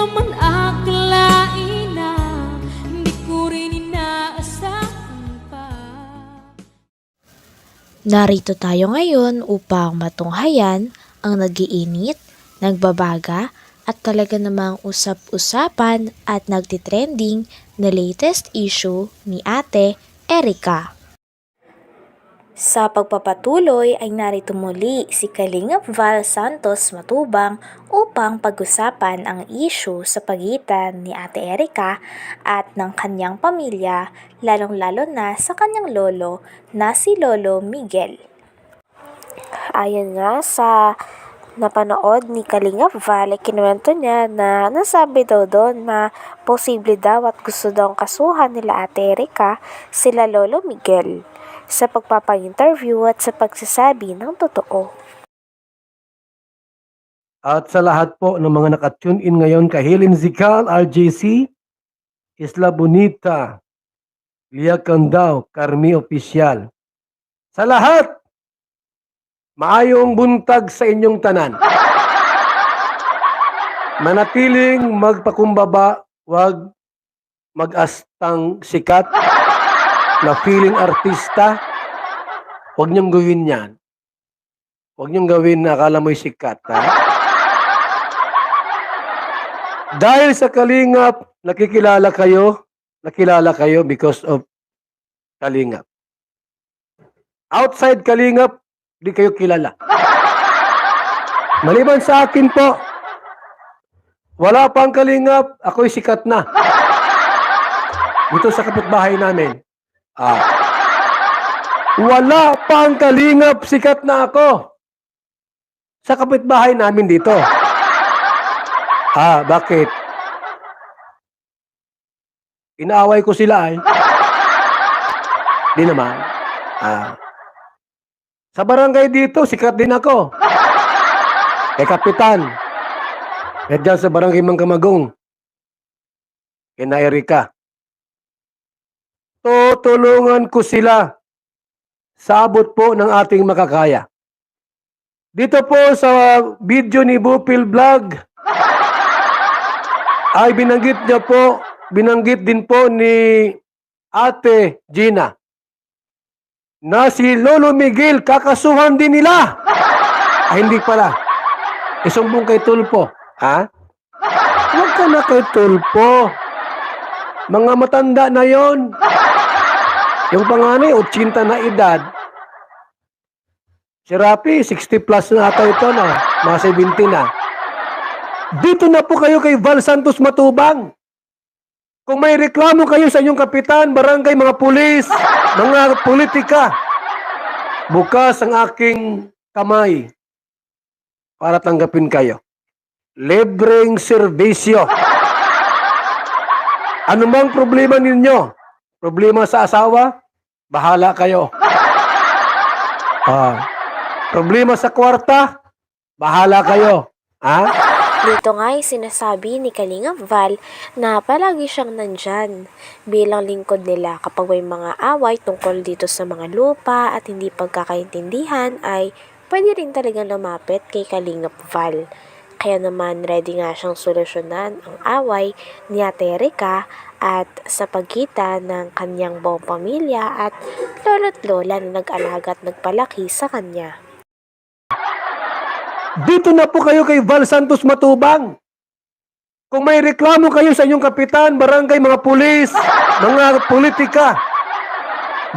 naman akalain na hindi ko rin inaasahan pa. Narito tayo ngayon upang matunghayan ang nagiinit, nagbabaga at talaga namang usap-usapan at nagtitrending na latest issue ni Ate Erica. Sa pagpapatuloy ay narito muli si Kalingap Val Santos Matubang upang pag-usapan ang issue sa pagitan ni Ate Erica at ng kanyang pamilya, lalong-lalo na sa kanyang lolo na si Lolo Miguel. Ayon nga sa napanood ni Kalingap Val, kinuwento niya na nasabi daw doon na posible daw at gusto daw kasuhan nila Ate Erica sila Lolo Miguel sa pagpapa-interview at sa pagsasabi ng totoo. At sa lahat po ng mga nakatune in ngayon kay Helen Zical, RJC, Isla Bonita, Lia Candao, Carmi Oficial. Sa lahat, maayong buntag sa inyong tanan. Manatiling magpakumbaba, wag mag-astang sikat na feeling artista. Huwag niyong gawin yan. Huwag niyong gawin na akala mo'y sikat, ha? Dahil sa Kalingap, nakilala kayo because of Kalingap. Outside Kalingap, di kayo kilala. Maliban sa akin po, wala pang Kalingap, ako'y sikat na. Dito sa kapitbahay namin. Wala pang Kalingap, sikat na ako. Sa kapitbahay namin dito. Bakit? Inaaway ko sila ay. Di naman. Sa barangay dito, sikat din ako. Kay Kapitan. Kaya dyan sa barangay Mangkamagong. Kina Erica. Tutulungan ko sila sa abot po ng ating makakaya. Dito po sa video ni Bupil Vlog ay binanggit din po ni Ate Gina na si Lolo Miguel kakasuhan din nila. Hindi pala. Isumbong kay Tulpo. Huwag ka na kay Tulpo. Mga matanda na yon. Yung panganay, 80 na edad. Si Rapi, 60 plus na ata ito na. Mga 70 na. Dito na po kayo kay Val Santos Matubang. Kung may reklamo kayo sa inyong kapitan, barangay, mga pulis, mga politika, bukas ang aking kamay para tanggapin kayo. Libreng serbisyo. Ano bang problema ninyo? Problema sa asawa? Bahala kayo. Problema sa kwarta? Bahala kayo. Dito nga ay sinasabi ni Kalingap Val na palagi siyang nandyan bilang lingkod nila kapag may mga away tungkol dito sa mga lupa at hindi pagkakaintindihan ay pwede rin talaga lumapit kay Kalingap Val. Kaya naman ready nga siyang solusyonan ang away ni Ate Erica at sa pagitan ng kanyang buong pamilya at lolo't lola na nag-alaga at nagpalaki sa kanya. Dito na po kayo kay Val Santos Matubang. Kung may reklamo kayo sa inyong kapitan, barangay, mga pulis, mga politika,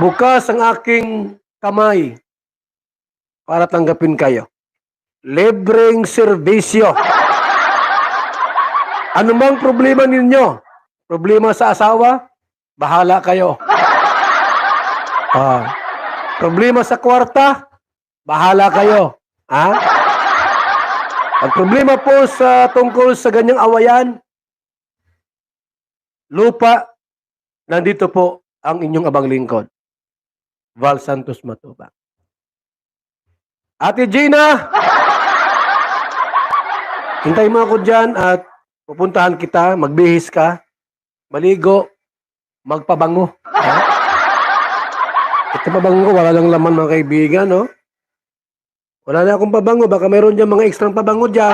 bukas ang aking kamay para tanggapin kayo. Libreng serbisyo. Ano bang problema ninyo? Problema sa asawa? Bahala kayo. Problema sa kwarta? Bahala kayo. Ang problema po sa tungkol sa ganyang awayan, lupa, nandito po ang inyong abang lingkod, Val Santos Matubang. Ate Gina, hintay mo ako dyan at pupuntahan kita, magbihis ka, maligo, magpabango. Ito pabango, wala lang laman mga kaibigan, no? Wala na akong pabango, baka meron dyan mga ekstrang pabango dyan.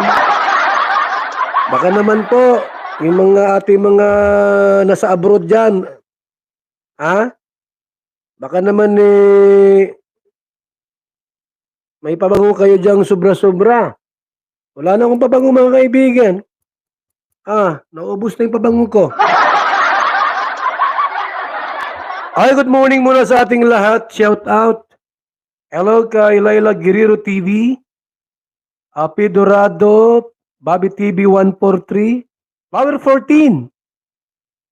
Baka naman po, Yung mga ating mga nasa abroad dyan, ha? Baka naman may pabango kayo dyan sobra-sobra. Wala na akong pabango mga kaibigan. Naubos na yung pabango ko. Ay, good morning muna sa ating lahat. Shout out. Hello kay Laila Guerrero TV, Api Dorado, Bobby TV 143, Power 14,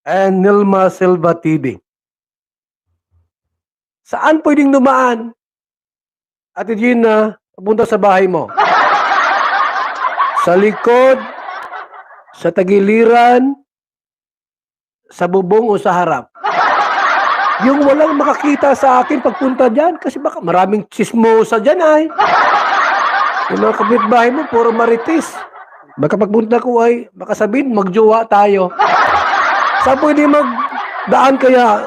and Nilma Silva TV. Saan pwedeng dumaan? Ate Gina, papunta sa bahay mo. Sa likod, sa tagiliran, sa bubong o sa harap. Yung walang makakita sa akin pagpunta dyan kasi baka maraming chismosa dyan ay. Yung mga kapitbahay mo, puro marites. Baka pagpunta ko ay, baka sabihin, magjowa tayo. Saan pwede magdaan kaya?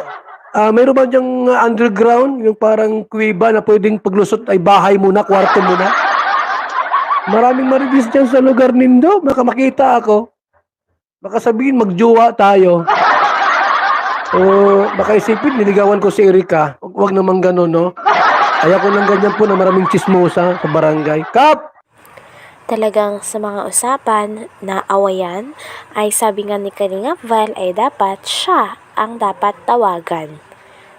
Mayroon ba dyang underground, yung parang kuwiba na pwedeng paglusot ay bahay muna, kwarto muna? Maraming marites dyan sa lugar nindo. Baka makita ako. Baka sabihin, magjowa tayo. Baka isipin, niligawan ko si Erika. Huwag naman gano'n, no? Ayaw ko lang ganyan po na maraming chismosa sa barangay. Kap! Talagang sa mga usapan na awayan ay sabi nga ni Kalingap Val ay dapat siya ang dapat tawagan.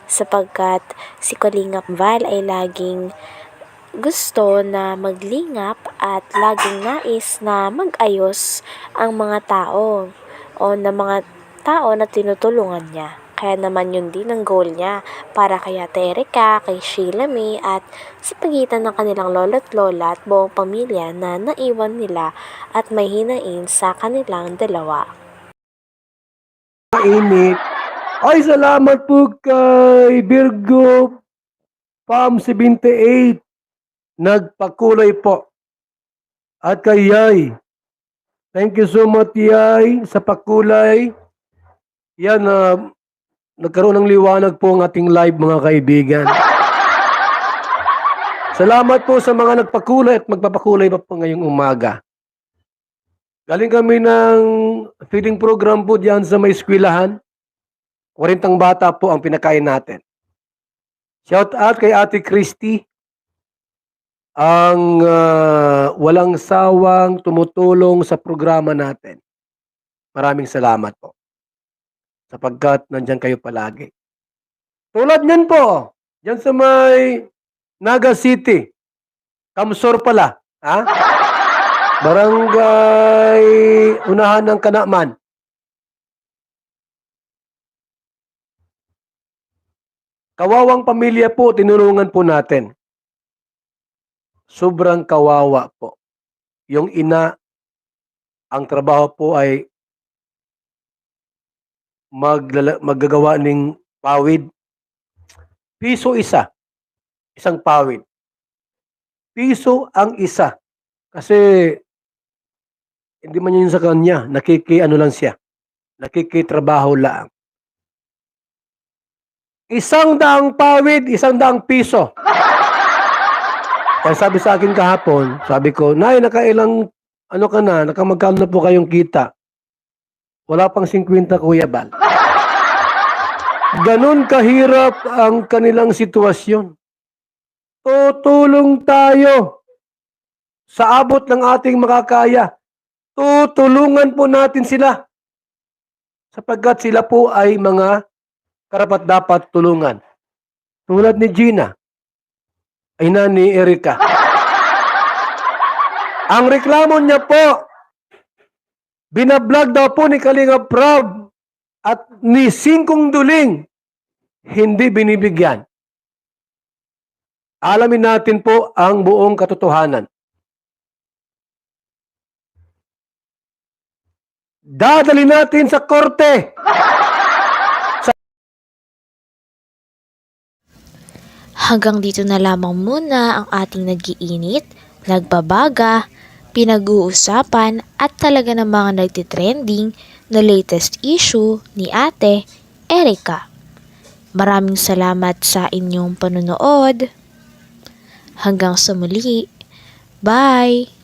Sapagkat si Kalingap Val ay laging gusto na maglingap at laging nais na mag-ayos ang mga tao o na mga tao na tinutulungan niya. Kaya naman yun din ang goal niya para kay Ate Erika, kay Sheila May at sa pagitan ng kanilang lolo't lola at buong pamilya na naiwan nila at may hinain sa kanilang dalawa. Mainit. Ay, salamat po kay Virgo Pam 78. Nagpakulay po. At kay Yay. Thank you so much, Yay, sa pakulay. Yan, nagkaroon ng liwanag po ang ating live, mga kaibigan. Salamat po sa mga nagpakulay at magpapakulay pa po ngayong umaga. Galing kami ng feeding program po diyan sa may eskwelahan. 40 bata po ang pinakain natin. Shout out kay Ate Christy, ang walang sawang tumutulong sa programa natin. Maraming salamat po. Sapagkat nandyan kayo palagi. Tulad niyan po, diyan sa may Naga City. Kamsor pala. Ha? Barangay Unahan ng Kanaman. Kawawang pamilya po, tinulungan po natin. Sobrang kawawa po. Yung ina, ang trabaho po ay maggagawa ng pawid. Piso isa. Isang pawid. Piso ang isa. Kasi hindi man yun sa kanya. Ano lang siya. Nakikitrabaho lang. 100 pawid, 100 piso. Kaya sabi sa akin kahapon, sabi ko, Nay, nakailang, nakamagkano na po kayong kita? Wala pang 50, Kuya Bal. Ganon kahirap ang kanilang sitwasyon. Tutulong tayo sa abot ng ating makakaya. Tutulungan po natin sila. Sapagkat sila po ay mga karapat-dapat tulungan. Tulad ni Gina, ay na ni Erika. Ang reklamo niya po, binablog daw po ni Kalinga Prab at ni Singkong Duling, hindi binibigyan. Alamin natin po ang buong katotohanan. Dadali natin sa korte. Hanggang dito na lamang muna ang ating nag-iinit, nagbabaga, pinag-uusapan at talaga ng mga nagtitrending na latest issue ni Ate Erika. Maraming salamat sa inyong panonood. Hanggang sa muli. Bye!